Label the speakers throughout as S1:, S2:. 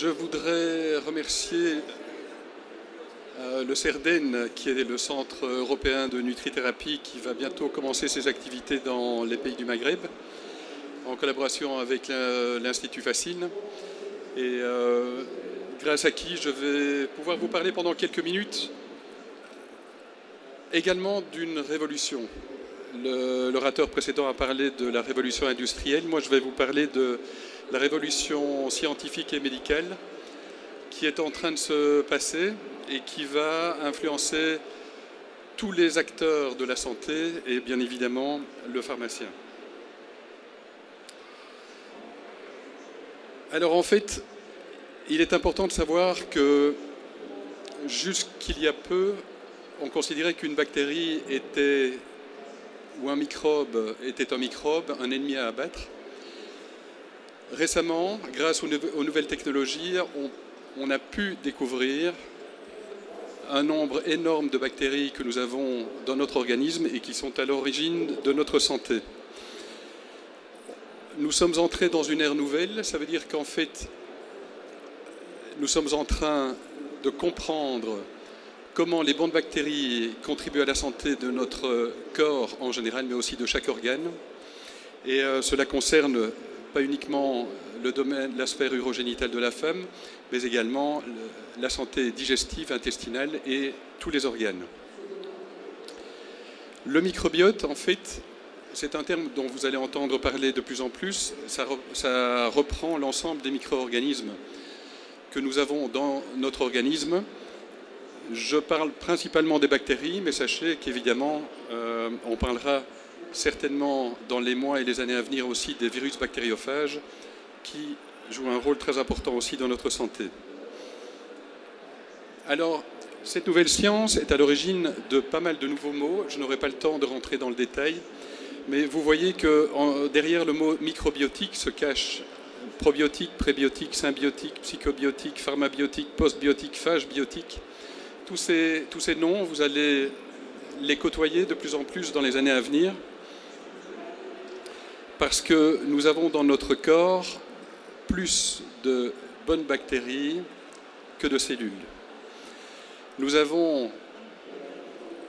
S1: Je voudrais remercier le CERDEN, qui est le Centre européen de nutrithérapie, qui va bientôt commencer ses activités dans les pays du Maghreb, en collaboration avec l'Institut Facine, et grâce à qui je vais pouvoir vous parler pendant quelques minutes également d'une révolution. L'orateur précédent a parlé de la révolution industrielle. Moi, je vais vous parler de la révolution scientifique et médicale qui est en train de se passer et qui va influencer tous les acteurs de la santé et bien évidemment le pharmacien. Alors en fait, il est important de savoir que jusqu'il y a peu, on considérait qu'une bactérie était, ou un microbe était un microbe, un ennemi à abattre. Récemment, grâce aux nouvelles technologies, on a pu découvrir un nombre énorme de bactéries que nous avons dans notre organisme et qui sont à l'origine de notre santé. Nous sommes entrés dans une ère nouvelle, ça veut dire qu'en fait, nous sommes en train de comprendre comment les bonnes bactéries contribuent à la santé de notre corps en général, mais aussi de chaque organe. Et cela concerne pas uniquement le domaine, la sphère urogénitale de la femme, mais également la santé digestive, intestinale et tous les organes. Le microbiote, en fait, c'est un terme dont vous allez entendre parler de plus en plus. Ça reprend l'ensemble des micro-organismes que nous avons dans notre organisme. Je parle principalement des bactéries, mais sachez qu'évidemment, on parlera certainement dans les mois et les années à venir aussi des virus bactériophages qui jouent un rôle très important aussi dans notre santé. Alors, cette nouvelle science est à l'origine de pas mal de nouveaux mots. Je n'aurai pas le temps de rentrer dans le détail, mais vous voyez que derrière le mot microbiotique se cache probiotique, prébiotique, symbiotique, psychobiotique, pharmabiotique, postbiotique, phage biotique. Tous ces noms, vous allez les côtoyer de plus en plus dans les années à venir parce que nous avons dans notre corps plus de bonnes bactéries que de cellules. Nous avons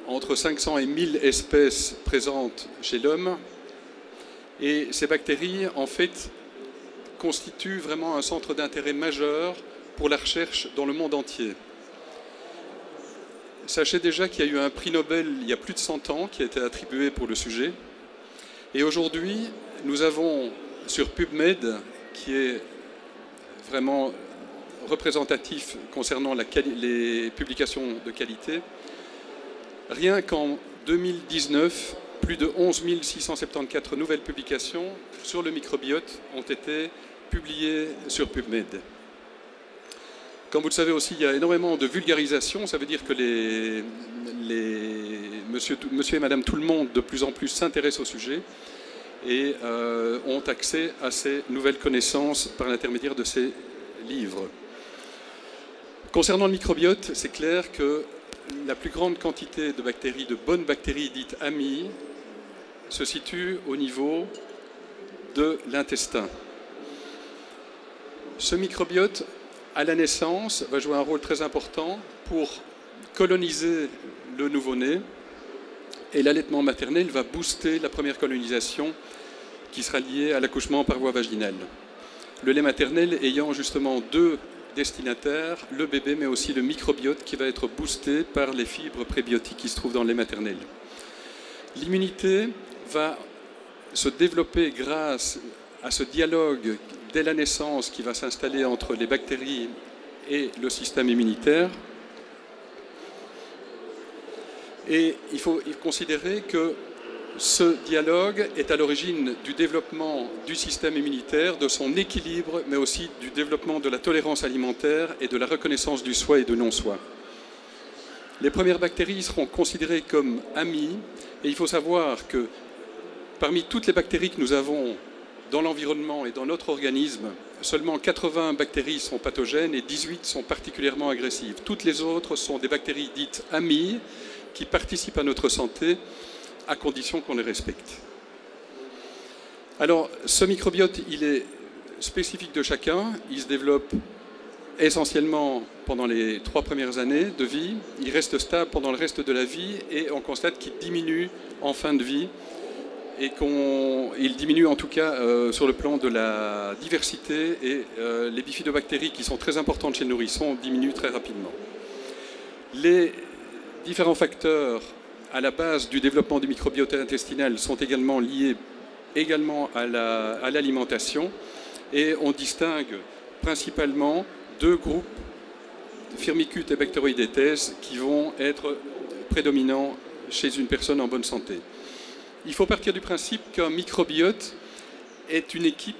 S1: entre 500 et 1000 espèces présentes chez l'homme et ces bactéries, en fait, constituent vraiment un centre d'intérêt majeur pour la recherche dans le monde entier. Sachez déjà qu'il y a eu un prix Nobel il y a plus de 100 ans qui a été attribué pour le sujet. Et aujourd'hui, nous avons sur PubMed, qui est vraiment représentatif concernant les publications de qualité, rien qu'en 2019, plus de 11 674 nouvelles publications sur le microbiote ont été publiées sur PubMed. Comme vous le savez aussi, il y a énormément de vulgarisation. Ça veut dire que monsieur et madame tout le monde de plus en plus s'intéressent au sujet et ont accès à ces nouvelles connaissances par l'intermédiaire de ces livres. Concernant le microbiote, c'est clair que la plus grande quantité de bactéries, de bonnes bactéries dites amies, se situe au niveau de l'intestin. Ce microbiote, à la naissance, va jouer un rôle très important pour coloniser le nouveau-né et l'allaitement maternel va booster la première colonisation qui sera liée à l'accouchement par voie vaginale. Le lait maternel ayant justement deux destinataires, le bébé mais aussi le microbiote qui va être boosté par les fibres prébiotiques qui se trouvent dans le lait maternel. L'immunité va se développer grâce à ce dialogue dès la naissance qui va s'installer entre les bactéries et le système immunitaire. Et il faut considérer que ce dialogue est à l'origine du développement du système immunitaire, de son équilibre, mais aussi du développement de la tolérance alimentaire et de la reconnaissance du soi et du non-soi. Les premières bactéries seront considérées comme amies, et il faut savoir que parmi toutes les bactéries que nous avons dans l'environnement et dans notre organisme, seulement 80 bactéries sont pathogènes et 18 sont particulièrement agressives. Toutes les autres sont des bactéries dites amies qui participent à notre santé à condition qu'on les respecte. Alors, ce microbiote, il est spécifique de chacun. Il se développe essentiellement pendant les 3 premières années de vie. Il reste stable pendant le reste de la vie et on constate qu'il diminue en fin de vie et qu'il diminue en tout cas sur le plan de la diversité et les bifidobactéries qui sont très importantes chez le nourrisson diminuent très rapidement. Les différents facteurs à la base du développement du microbiote intestinal sont également liés à l'alimentation et on distingue principalement 2 groupes, Firmicutes et Bacteroidetes, qui vont être prédominants chez une personne en bonne santé. Il faut partir du principe qu'un microbiote est une équipe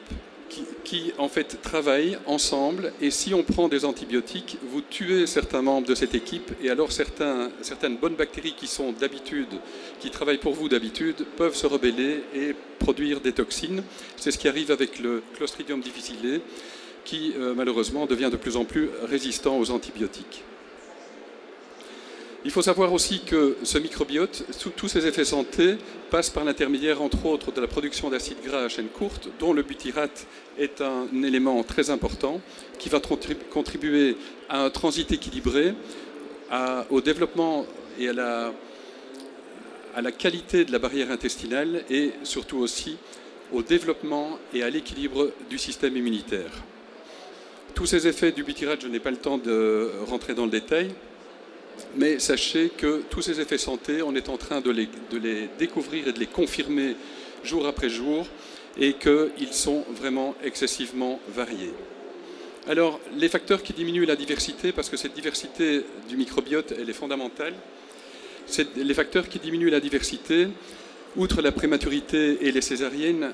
S1: qui en fait travaille ensemble, et si on prend des antibiotiques, vous tuez certains membres de cette équipe, et alors certaines bonnes bactéries qui travaillent pour vous d'habitude, peuvent se rebeller et produire des toxines. C'est ce qui arrive avec le Clostridium difficile, qui malheureusement devient de plus en plus résistant aux antibiotiques. Il faut savoir aussi que ce microbiote, tous ses effets santé, passent par l'intermédiaire, entre autres, de la production d'acides gras à chaîne courte, dont le butyrate est un élément très important, qui va contribuer à un transit équilibré, au développement et à la qualité de la barrière intestinale, et surtout aussi au développement et à l'équilibre du système immunitaire. Tous ces effets du butyrate, je n'ai pas le temps de rentrer dans le détail, mais sachez que tous ces effets santé, on est en train de les découvrir et de les confirmer jour après jour, et qu'ils sont vraiment excessivement variés. Alors, les facteurs qui diminuent la diversité, parce que cette diversité du microbiote, elle est fondamentale, les facteurs qui diminuent la diversité, outre la prématurité et les césariennes,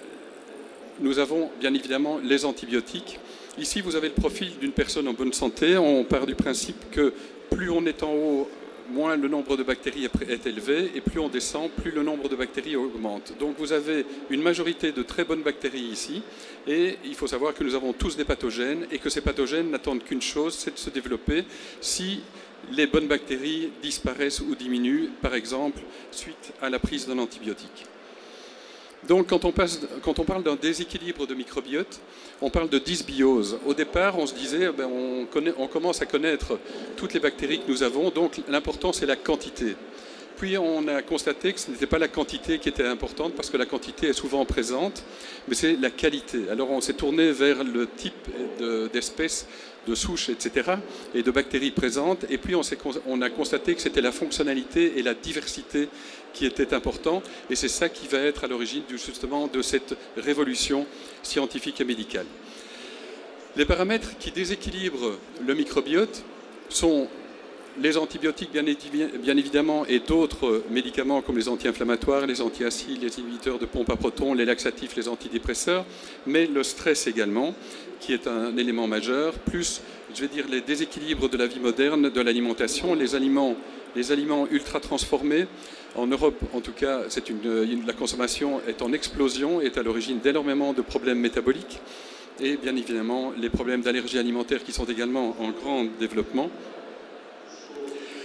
S1: nous avons bien évidemment les antibiotiques. Ici, vous avez le profil d'une personne en bonne santé. On part du principe que plus on est en haut, moins le nombre de bactéries est élevé, et plus on descend, plus le nombre de bactéries augmente. Donc vous avez une majorité de très bonnes bactéries ici, et il faut savoir que nous avons tous des pathogènes, et que ces pathogènes n'attendent qu'une chose, c'est de se développer si les bonnes bactéries disparaissent ou diminuent, par exemple, suite à la prise d'un antibiotique. Donc, quand on parle d'un déséquilibre de microbiote, on parle de dysbiose. Au départ, on se disait, on commence à connaître toutes les bactéries que nous avons, donc l'important, c'est la quantité. Puis, on a constaté que ce n'était pas la quantité qui était importante, parce que la quantité est souvent présente, mais c'est la qualité. Alors, on s'est tourné vers le type d'espèces, de souches, etc., et de bactéries présentes, et puis on a constaté que c'était la fonctionnalité et la diversité qui étaient importants, et c'est ça qui va être à l'origine justement de cette révolution scientifique et médicale. Les paramètres qui déséquilibrent le microbiote sont les antibiotiques, bien évidemment, et d'autres médicaments comme les anti-inflammatoires, les antiacides, les inhibiteurs de pompe à protons, les laxatifs, les antidépresseurs, mais le stress également, qui est un élément majeur, plus, je vais dire, les déséquilibres de la vie moderne, de l'alimentation, les aliments ultra transformés. En Europe, en tout cas, la consommation est en explosion et est à l'origine d'énormément de problèmes métaboliques, et bien évidemment les problèmes d'allergie alimentaire qui sont également en grand développement.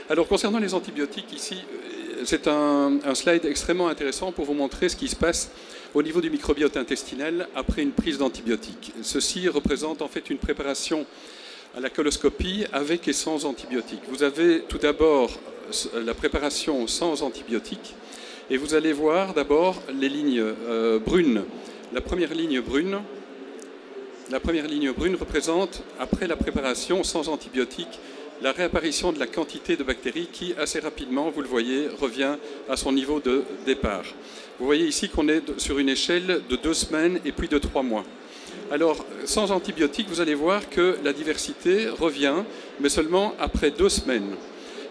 S1: Alors, concernant les antibiotiques, ici, c'est un slide extrêmement intéressant pour vous montrer ce qui se passe au niveau du microbiote intestinal après une prise d'antibiotiques. Ceci représente en fait une préparation à la coloscopie avec et sans antibiotiques. Vous avez tout d'abord la préparation sans antibiotiques, et vous allez voir d'abord les lignes brunes. La première ligne brune représente, après la préparation sans antibiotiques, la réapparition de la quantité de bactéries qui, assez rapidement, vous le voyez, revient à son niveau de départ. Vous voyez ici qu'on est sur une échelle de 2 semaines et puis de 3 mois. Alors, sans antibiotiques, vous allez voir que la diversité revient, mais seulement après 2 semaines.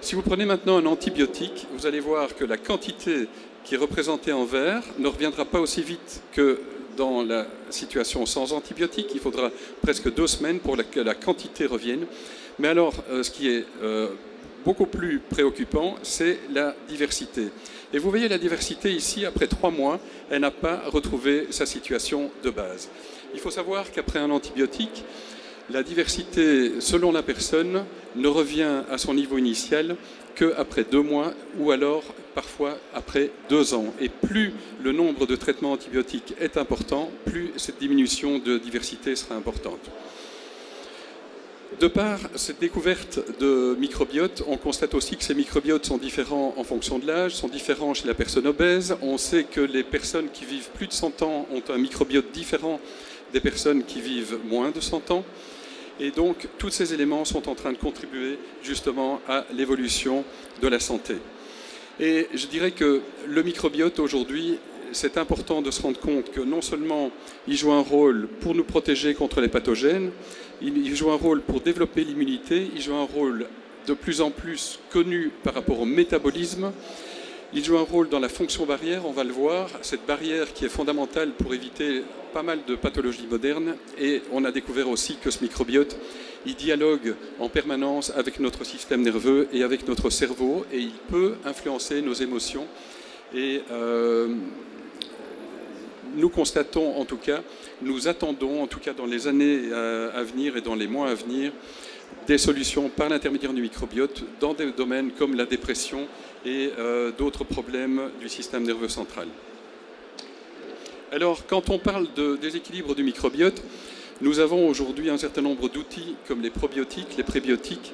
S1: Si vous prenez maintenant un antibiotique, vous allez voir que la quantité qui est représentée en vert ne reviendra pas aussi vite que dans la situation sans antibiotiques. Il faudra presque 2 semaines pour que la quantité revienne. Mais alors, ce qui est beaucoup plus préoccupant, c'est la diversité. Et vous voyez la diversité ici, après 3 mois, elle n'a pas retrouvé sa situation de base. Il faut savoir qu'après un antibiotique, la diversité, selon la personne, ne revient à son niveau initial qu'après 2 mois ou alors parfois après 2 ans. Et plus le nombre de traitements antibiotiques est important, plus cette diminution de diversité sera importante. De par cette découverte de microbiotes, on constate aussi que ces microbiotes sont différents en fonction de l'âge, sont différents chez la personne obèse. On sait que les personnes qui vivent plus de 100 ans ont un microbiote différent des personnes qui vivent moins de 100 ans. Et donc, tous ces éléments sont en train de contribuer justement à l'évolution de la santé. Et je dirais que le microbiote aujourd'hui, c'est important de se rendre compte que non seulement il joue un rôle pour nous protéger contre les pathogènes, il joue un rôle pour développer l'immunité, il joue un rôle de plus en plus connu par rapport au métabolisme, il joue un rôle dans la fonction barrière, on va le voir, cette barrière qui est fondamentale pour éviter pas mal de pathologies modernes, et on a découvert aussi que ce microbiote, il dialogue en permanence avec notre système nerveux et avec notre cerveau, et il peut influencer nos émotions. Et nous constatons en tout cas, nous attendons en tout cas dans les années à venir et dans les mois à venir, des solutions par l'intermédiaire du microbiote dans des domaines comme la dépression et d'autres problèmes du système nerveux central. Alors, quand on parle de déséquilibre du microbiote, nous avons aujourd'hui un certain nombre d'outils comme les probiotiques, les prébiotiques,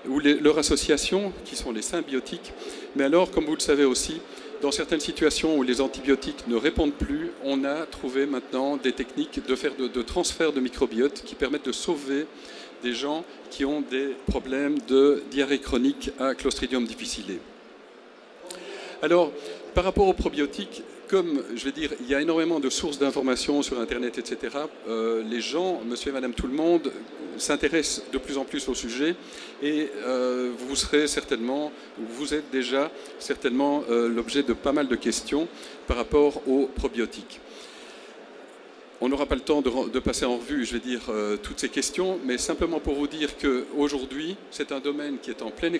S1: ou leur association, qui sont les symbiotiques. Mais alors, comme vous le savez aussi, dans certaines situations où les antibiotiques ne répondent plus, on a trouvé maintenant des techniques de transfert de microbiote qui permettent de sauver des gens qui ont des problèmes de diarrhée chronique à Clostridium difficile. Alors, par rapport aux probiotiques, comme je vais dire, il y a énormément de sources d'informations sur Internet, etc. Les gens, monsieur et madame tout le monde, s'intéressent de plus en plus au sujet et vous serez certainement, vous êtes déjà certainement l'objet de pas mal de questions par rapport aux probiotiques. On n'aura pas le temps de passer en revue, je vais dire, toutes ces questions, mais simplement pour vous dire qu'aujourd'hui, c'est un domaine qui est en pleine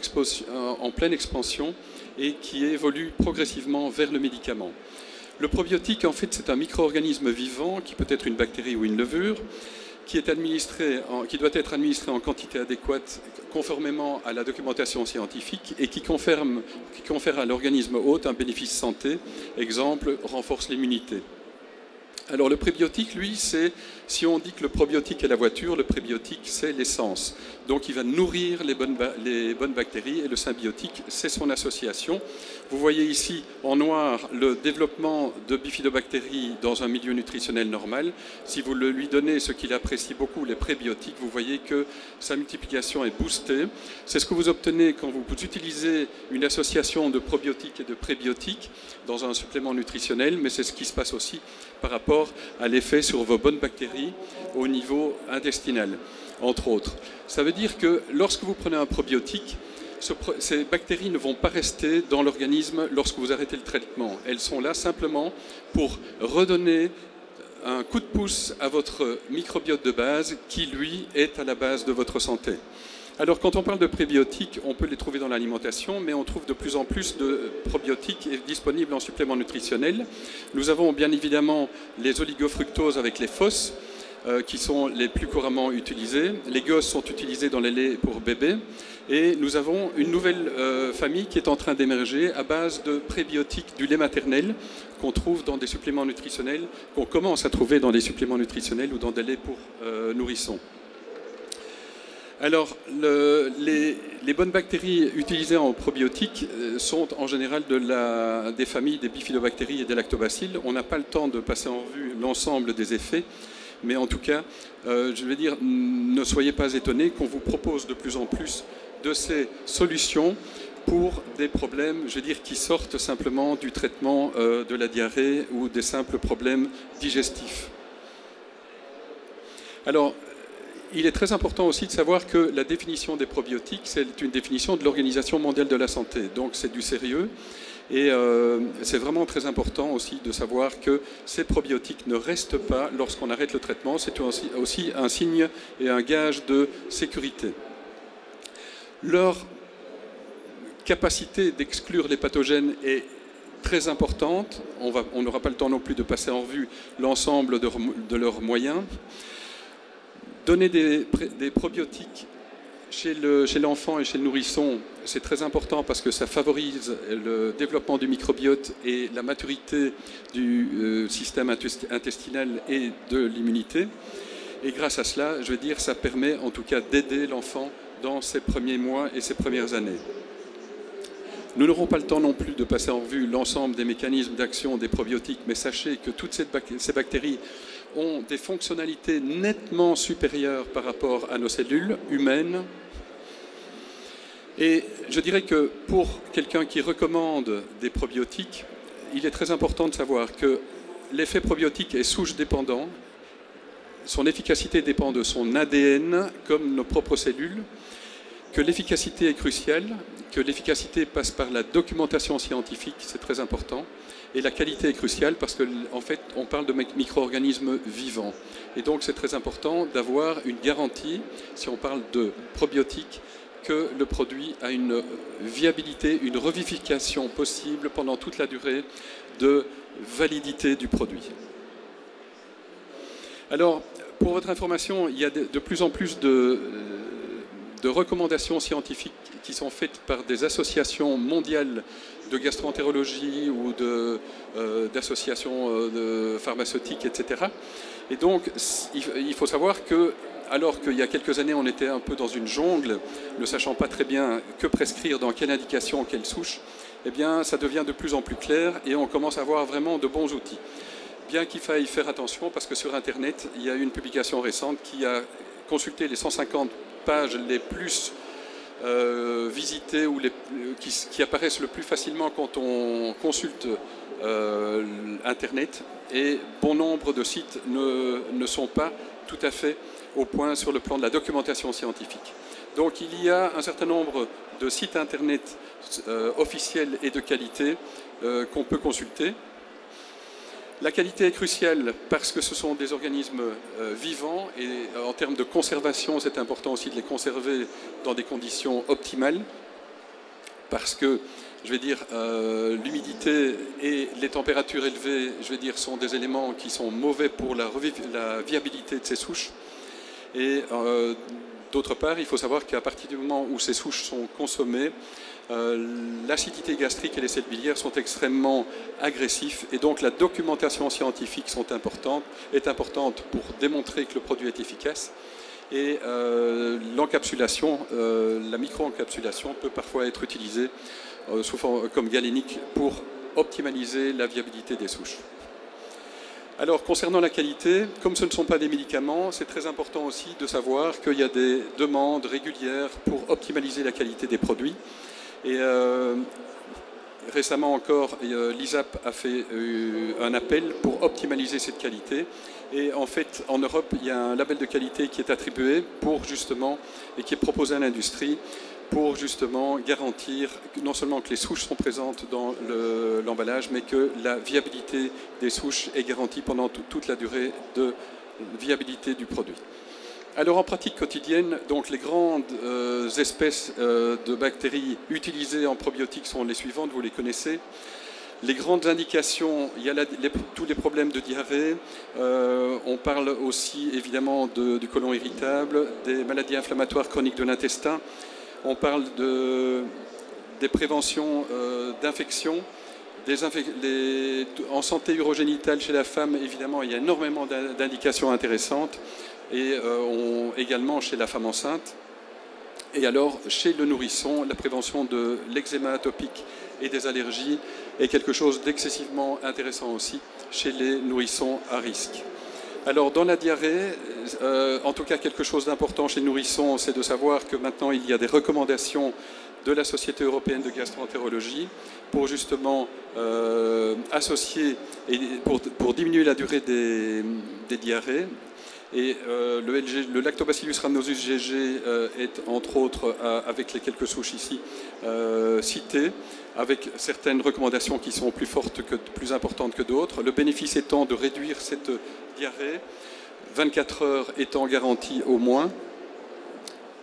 S1: expansion et qui évolue progressivement vers le médicament. Le probiotique, en fait, c'est un micro-organisme vivant, qui peut être une bactérie ou une levure, qui doit être administré en quantité adéquate, conformément à la documentation scientifique, et qui confère à l'organisme hôte un bénéfice santé. Exemple, renforce l'immunité. Alors le prébiotique, lui, c'est, si on dit que le probiotique est la voiture, le prébiotique, c'est l'essence. Donc il va nourrir les bonnes bactéries et le symbiotique, c'est son association. Vous voyez ici en noir le développement de bifidobactéries dans un milieu nutritionnel normal. Si vous lui donnez ce qu'il apprécie beaucoup, les prébiotiques, vous voyez que sa multiplication est boostée. C'est ce que vous obtenez quand vous utilisez une association de probiotiques et de prébiotiques dans un supplément nutritionnel, mais c'est ce qui se passe aussi par rapport à l'effet sur vos bonnes bactéries au niveau intestinal, entre autres. Ça veut dire que lorsque vous prenez un probiotique, ces bactéries ne vont pas rester dans l'organisme lorsque vous arrêtez le traitement. Elles sont là simplement pour redonner un coup de pouce à votre microbiote de base qui, lui, est à la base de votre santé. Alors, quand on parle de prébiotiques, on peut les trouver dans l'alimentation, mais on trouve de plus en plus de probiotiques disponibles en supplément nutritionnel. Nous avons bien évidemment les oligofructoses avec les FOS, qui sont les plus couramment utilisés. Les gosses sont utilisés dans les laits pour bébés. Et nous avons une nouvelle famille qui est en train d'émerger à base de prébiotiques du lait maternel qu'on trouve dans des suppléments nutritionnels, qu'on commence à trouver dans des suppléments nutritionnels ou dans des laits pour nourrissons. Alors, les bonnes bactéries utilisées en probiotiques sont en général des familles des bifidobactéries et des lactobacilles. On n'a pas le temps de passer en revue l'ensemble des effets, mais en tout cas, je vais dire, ne soyez pas étonnés qu'on vous propose de plus en plus de ces solutions pour des problèmes, je vais dire, qui sortent simplement du traitement de la diarrhée ou des simples problèmes digestifs. Alors, il est très important aussi de savoir que la définition des probiotiques, c'est une définition de l'Organisation mondiale de la santé. Donc c'est du sérieux et c'est vraiment très important aussi de savoir que ces probiotiques ne restent pas lorsqu'on arrête le traitement. C'est aussi un signe et un gage de sécurité. Leur capacité d'exclure les pathogènes est très importante. On n'aura pas le temps non plus de passer en revue l'ensemble de leurs moyens. Donner des probiotiques chez l'enfant et chez le nourrisson, c'est très important parce que ça favorise le développement du microbiote et la maturité du système intestinal et de l'immunité. Et grâce à cela, je veux dire, ça permet en tout cas d'aider l'enfant dans ses premiers mois et ses premières années. Nous n'aurons pas le temps non plus de passer en revue l'ensemble des mécanismes d'action des probiotiques, mais sachez que toutes ces bactéries ont des fonctionnalités nettement supérieures par rapport à nos cellules humaines. Et je dirais que pour quelqu'un qui recommande des probiotiques, il est très important de savoir que l'effet probiotique est souche dépendant. Son efficacité dépend de son ADN, comme nos propres cellules, que l'efficacité est cruciale, que l'efficacité passe par la documentation scientifique, c'est très important, et la qualité est cruciale parce qu'en fait, on parle de micro-organismes vivants. Et donc, c'est très important d'avoir une garantie, si on parle de probiotiques, que le produit a une viabilité, une revivification possible pendant toute la durée de validité du produit. Alors, pour votre information, il y a de plus en plus de recommandations scientifiques qui sont faites par des associations mondiales de gastroentérologie ou d'associations pharmaceutiques, etc. Et donc, il faut savoir que, alors qu'il y a quelques années, on était un peu dans une jungle, ne sachant pas très bien que prescrire, dans quelle indication, quelle souche, eh bien, ça devient de plus en plus clair et on commence à avoir vraiment de bons outils. Bien qu'il faille faire attention, parce que sur Internet, il y a eu une publication récente qui a consulté les 150 pages les plus visitées ou qui apparaissent le plus facilement quand on consulte Internet. Et bon nombre de sites ne sont pas tout à fait au point sur le plan de la documentation scientifique. Donc il y a un certain nombre de sites Internet officiels et de qualité qu'on peut consulter. La qualité est cruciale parce que ce sont des organismes vivants et en termes de conservation, c'est important aussi de les conserver dans des conditions optimales parce que, je vais dire, l'humidité et les températures élevées, je vais dire, sont des éléments qui sont mauvais pour la viabilité de ces souches. Et d'autre part, il faut savoir qu'à partir du moment où ces souches sont consommées, l'acidité gastrique et les sels biliaires sont extrêmement agressifs et donc la documentation scientifique est importante pour démontrer que le produit est efficace et l'encapsulation, la micro-encapsulation peut parfois être utilisée comme galénique pour optimaliser la viabilité des souches. Alors, concernant la qualité, comme ce ne sont pas des médicaments, c'est très important aussi de savoir qu'il y a des demandes régulières pour optimaliser la qualité des produits. Et récemment encore, l'ISAP a fait un appel pour optimaliser cette qualité. Et en fait, en Europe, il y a un label de qualité qui est attribué pour justement, et qui est proposé à l'industrie, pour justement garantir non seulement que les souches sont présentes dans l'emballage, mais que la viabilité des souches est garantie pendant toute la durée de viabilité du produit. Alors en pratique quotidienne, donc les grandes espèces de bactéries utilisées en probiotiques sont les suivantes, vous les connaissez. Les grandes indications, il y a tous les problèmes de diarrhée, on parle aussi évidemment du côlon irritable, des maladies inflammatoires chroniques de l'intestin, on parle des préventions d'infections. En santé urogénitale chez la femme, évidemment, il y a énormément d'indications intéressantes, et également chez la femme enceinte. Et alors, chez le nourrisson, la prévention de l'eczéma atopique et des allergies est quelque chose d'excessivement intéressant aussi chez les nourrissons à risque. Alors, dans la diarrhée, en tout cas, quelque chose d'important chez le nourrisson, c'est de savoir que maintenant, il y a des recommandations de la Société européenne de gastroentérologie pour justement associer et pour diminuer la durée des diarrhées. Et le Lactobacillus rhamnosus GG est entre autres, avec les quelques souches ici, cité, avec certaines recommandations qui sont plus importantes que d'autres. Le bénéfice étant de réduire cette diarrhée, 24 heures étant garantie au moins.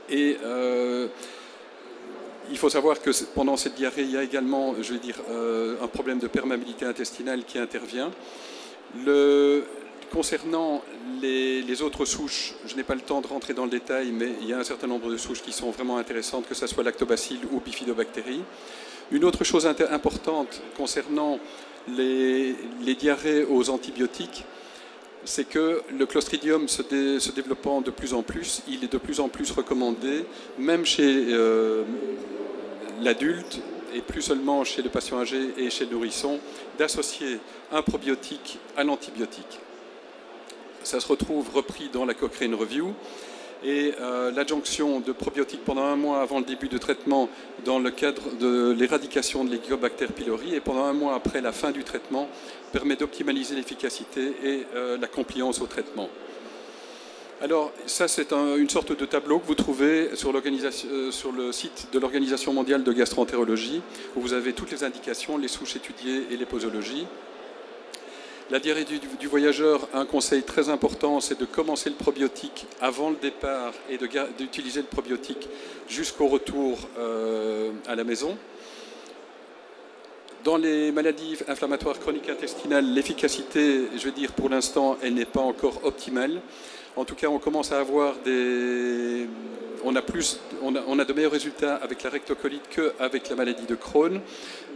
S1: Et il faut savoir que pendant cette diarrhée, il y a également, je vais dire, un problème de perméabilité intestinale qui intervient. Concernant les autres souches, je n'ai pas le temps de rentrer dans le détail, mais il y a un certain nombre de souches qui sont vraiment intéressantes, que ce soit lactobacilles ou bifidobactéries. Une autre chose importante concernant les diarrhées aux antibiotiques, c'est que le Clostridium se développant de plus en plus, il est de plus en plus recommandé, même chez l'adulte, et plus seulement chez le patient âgé et chez le nourrisson, d'associer un probiotique à l'antibiotique. Ça se retrouve repris dans la Cochrane Review. Et l'adjonction de probiotiques pendant 1 mois avant le début de traitement dans le cadre de l'éradication de l'Helicobacter pylori et pendant 1 mois après la fin du traitement permet d'optimaliser l'efficacité et la compliance au traitement. Alors ça c'est une sorte de tableau que vous trouvez sur le site de l'Organisation mondiale de gastroentérologie où vous avez toutes les indications, les souches étudiées et les posologies. La diarrhée du voyageur, un conseil très important, c'est de commencer le probiotique avant le départ et d'utiliser le probiotique jusqu'au retour à la maison. Dans les maladies inflammatoires chroniques intestinales, l'efficacité, je veux dire, pour l'instant, elle n'est pas encore optimale. En tout cas, on commence à avoir on a de meilleurs résultats avec la rectocolite qu'avec la maladie de Crohn,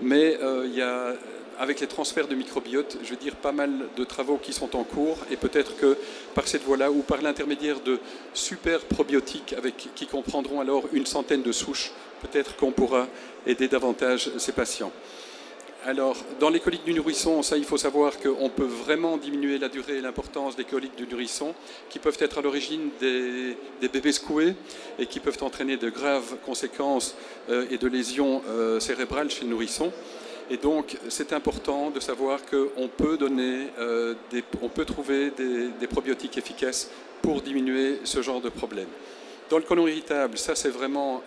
S1: mais il y a avec les transferts de microbiote, je veux dire, pas mal de travaux qui sont en cours et peut-être que par cette voie-là ou par l'intermédiaire de super probiotiques qui comprendront alors une centaine de souches, peut-être qu'on pourra aider davantage ces patients. Alors, dans les coliques du nourrisson, ça, il faut savoir qu'on peut vraiment diminuer la durée et l'importance des coliques du nourrisson qui peuvent être à l'origine des bébés secoués et qui peuvent entraîner de graves conséquences et de lésions cérébrales chez le nourrisson. Et donc, c'est important de savoir qu'on peut trouver des probiotiques efficaces pour diminuer ce genre de problème. Dans le côlon irritable, ça c'est vraiment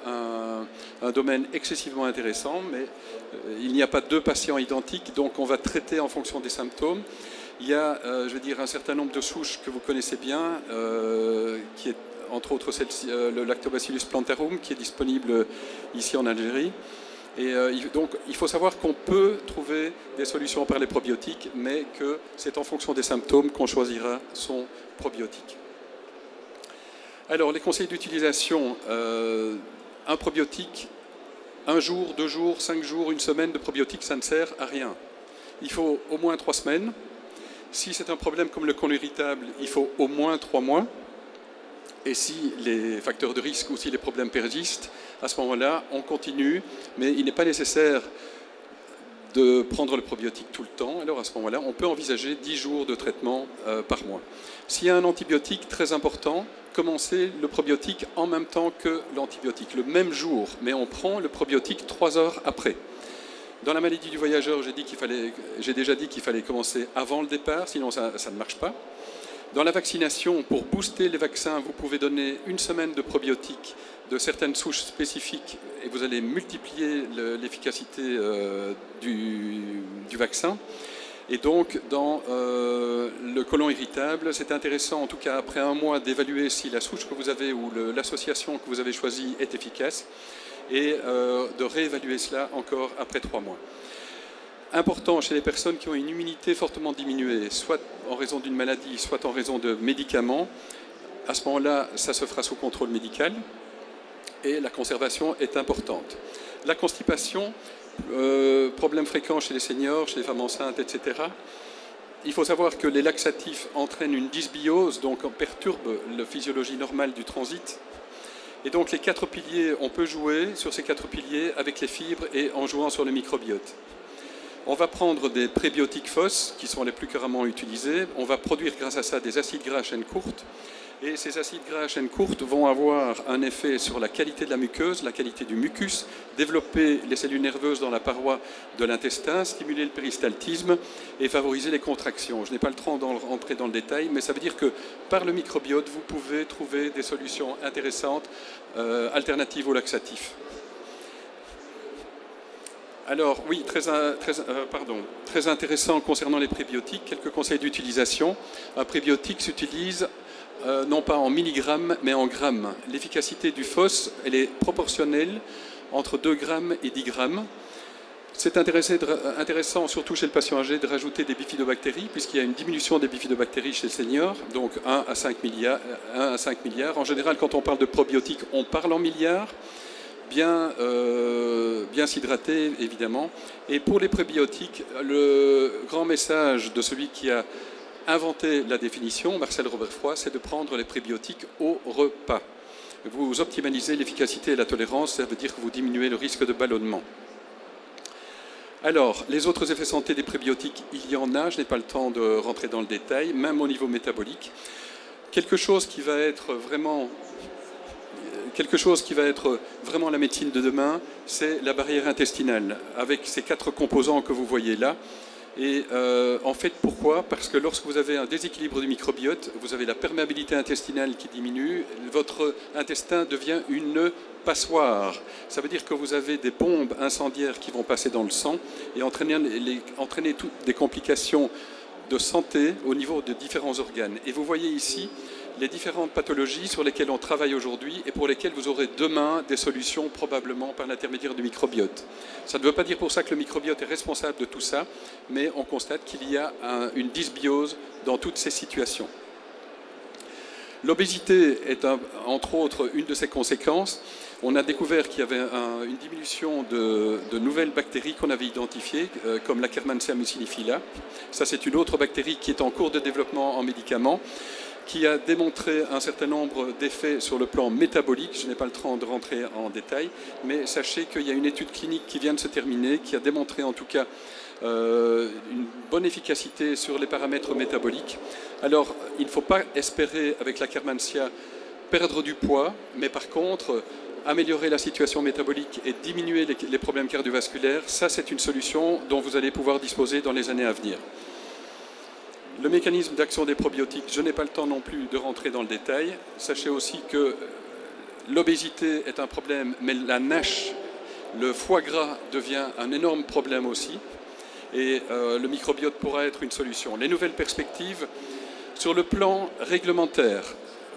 S1: un domaine excessivement intéressant, mais il n'y a pas 2 patients identiques, donc on va traiter en fonction des symptômes. Il y a, je veux dire, un certain nombre de souches que vous connaissez bien, qui est entre autres le Lactobacillus plantarum, qui est disponible ici en Algérie. Et donc, il faut savoir qu'on peut trouver des solutions par les probiotiques, mais que c'est en fonction des symptômes qu'on choisira son probiotique. Alors, les conseils d'utilisation. Un probiotique, 1 jour, 2 jours, 5 jours, 1 semaine de probiotique, ça ne sert à rien. Il faut au moins 3 semaines. Si c'est un problème comme le côlon irritable, il faut au moins 3 mois. Et si les facteurs de risque ou si les problèmes persistent, à ce moment-là, on continue, mais il n'est pas nécessaire de prendre le probiotique tout le temps. Alors à ce moment-là, on peut envisager 10 jours de traitement par mois. S'il y a un antibiotique, très important, commencer le probiotique en même temps que l'antibiotique, le même jour, mais on prend le probiotique 3 heures après. Dans la maladie du voyageur, j'ai déjà dit qu'il fallait commencer avant le départ, sinon ça ne marche pas. Dans la vaccination, pour booster les vaccins, vous pouvez donner 1 semaine de probiotiques de certaines souches spécifiques et vous allez multiplier l'efficacité du vaccin. Et donc, dans le côlon irritable, c'est intéressant, en tout cas après 1 mois, d'évaluer si la souche que vous avez ou l'association que vous avez choisie est efficace et de réévaluer cela encore après 3 mois. Important chez les personnes qui ont une immunité fortement diminuée, soit en raison d'une maladie, soit en raison de médicaments. À ce moment-là, ça se fera sous contrôle médical et la conservation est importante. La constipation, problème fréquent chez les seniors, chez les femmes enceintes, etc. Il faut savoir que les laxatifs entraînent une dysbiose, donc perturbent la physiologie normale du transit. Et donc les 4 piliers, on peut jouer sur ces 4 piliers avec les fibres et en jouant sur le microbiote. On va prendre des prébiotiques FOS, qui sont les plus couramment utilisés. On va produire grâce à ça des acides gras à chaîne courte. Et ces acides gras à chaîne courte vont avoir un effet sur la qualité de la muqueuse, la qualité du mucus, développer les cellules nerveuses dans la paroi de l'intestin, stimuler le péristaltisme et favoriser les contractions. Je n'ai pas le temps d'entrer dans le détail, mais ça veut dire que par le microbiote, vous pouvez trouver des solutions intéressantes, alternatives aux laxatifs. Alors oui, très intéressant concernant les prébiotiques, quelques conseils d'utilisation. Un prébiotique s'utilise non pas en milligrammes, mais en grammes. L'efficacité du FOS, elle est proportionnelle entre 2 grammes et 10 grammes. C'est intéressant, surtout chez le patient âgé, de rajouter des bifidobactéries, puisqu'il y a une diminution des bifidobactéries chez le senior, donc 1 à 5 milliards. En général, quand on parle de probiotiques, on parle en milliards. Bien s'hydrater, évidemment. Et pour les prébiotiques, le grand message de celui qui a inventé la définition, Marcel Robert Froid, c'est de prendre les prébiotiques au repas. Vous optimalisez l'efficacité et la tolérance, ça veut dire que vous diminuez le risque de ballonnement. Alors, les autres effets santé des prébiotiques, il y en a, je n'ai pas le temps de rentrer dans le détail, même au niveau métabolique. Quelque chose qui va être vraiment la médecine de demain, c'est la barrière intestinale, avec ces 4 composants que vous voyez là. Et en fait, pourquoi? Parce que lorsque vous avez un déséquilibre du microbiote, vous avez la perméabilité intestinale qui diminue, votre intestin devient une passoire. Ça veut dire que vous avez des bombes incendiaires qui vont passer dans le sang et entraîner toutes des complications de santé au niveau de différents organes. Et vous voyez ici les différentes pathologies sur lesquelles on travaille aujourd'hui et pour lesquelles vous aurez demain des solutions probablement par l'intermédiaire du microbiote. Ça ne veut pas dire pour ça que le microbiote est responsable de tout ça, mais on constate qu'il y a une dysbiose dans toutes ces situations. L'obésité est entre autres une de ses conséquences. On a découvert qu'il y avait une diminution de nouvelles bactéries qu'on avait identifiées, comme la Akkermansia muciniphila. Ça, c'est une autre bactérie qui est en cours de développement en médicaments, qui a démontré un certain nombre d'effets sur le plan métabolique. Je n'ai pas le temps de rentrer en détail, mais sachez qu'il y a une étude clinique qui vient de se terminer, qui a démontré en tout cas une bonne efficacité sur les paramètres métaboliques. Alors, il ne faut pas espérer avec la Akkermansia perdre du poids, mais par contre, améliorer la situation métabolique et diminuer les problèmes cardiovasculaires, ça c'est une solution dont vous allez pouvoir disposer dans les années à venir. Le mécanisme d'action des probiotiques, je n'ai pas le temps non plus de rentrer dans le détail. Sachez aussi que l'obésité est un problème, mais la NASH, le foie gras devient un énorme problème aussi. Et le microbiote pourra être une solution. Les nouvelles perspectives, sur le plan réglementaire,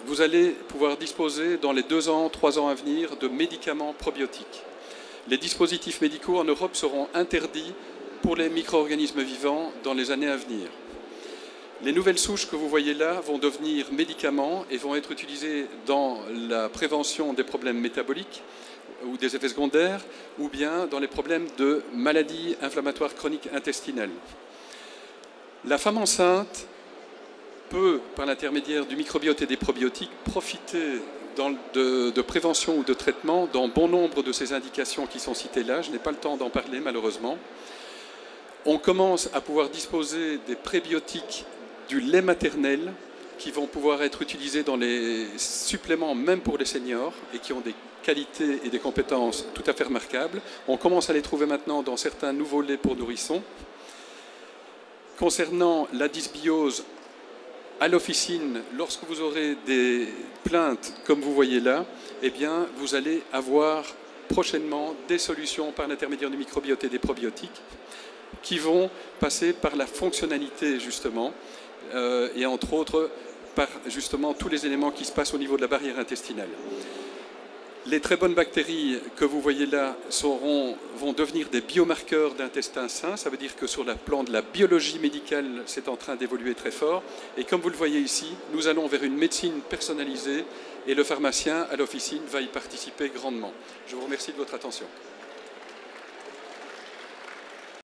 S1: vous allez pouvoir disposer dans les 2 ans, 3 ans à venir de médicaments probiotiques. Les dispositifs médicaux en Europe seront interdits pour les micro-organismes vivants dans les années à venir. Les nouvelles souches que vous voyez là vont devenir médicaments et vont être utilisées dans la prévention des problèmes métaboliques ou des effets secondaires, ou bien dans les problèmes de maladies inflammatoires chroniques intestinales. La femme enceinte peut, par l'intermédiaire du microbiote et des probiotiques, profiter de prévention ou de traitement dans bon nombre de ces indications qui sont citées là. Je n'ai pas le temps d'en parler malheureusement. On commence à pouvoir disposer des prébiotiques du lait maternel qui vont pouvoir être utilisés dans les suppléments même pour les seniors et qui ont des qualités et des compétences tout à fait remarquables. On commence à les trouver maintenant dans certains nouveaux laits pour nourrissons. Concernant la dysbiose, à l'officine, lorsque vous aurez des plaintes comme vous voyez là, eh bien, vous allez avoir prochainement des solutions par l'intermédiaire du microbiote et des probiotiques qui vont passer par la fonctionnalité justement et entre autres par justement tous les éléments qui se passent au niveau de la barrière intestinale. Les très bonnes bactéries que vous voyez là vont devenir des biomarqueurs d'intestin sain. Ça veut dire que sur le plan de la biologie médicale, c'est en train d'évoluer très fort. Et comme vous le voyez ici, nous allons vers une médecine personnalisée et le pharmacien à l'officine va y participer grandement. Je vous remercie de votre attention.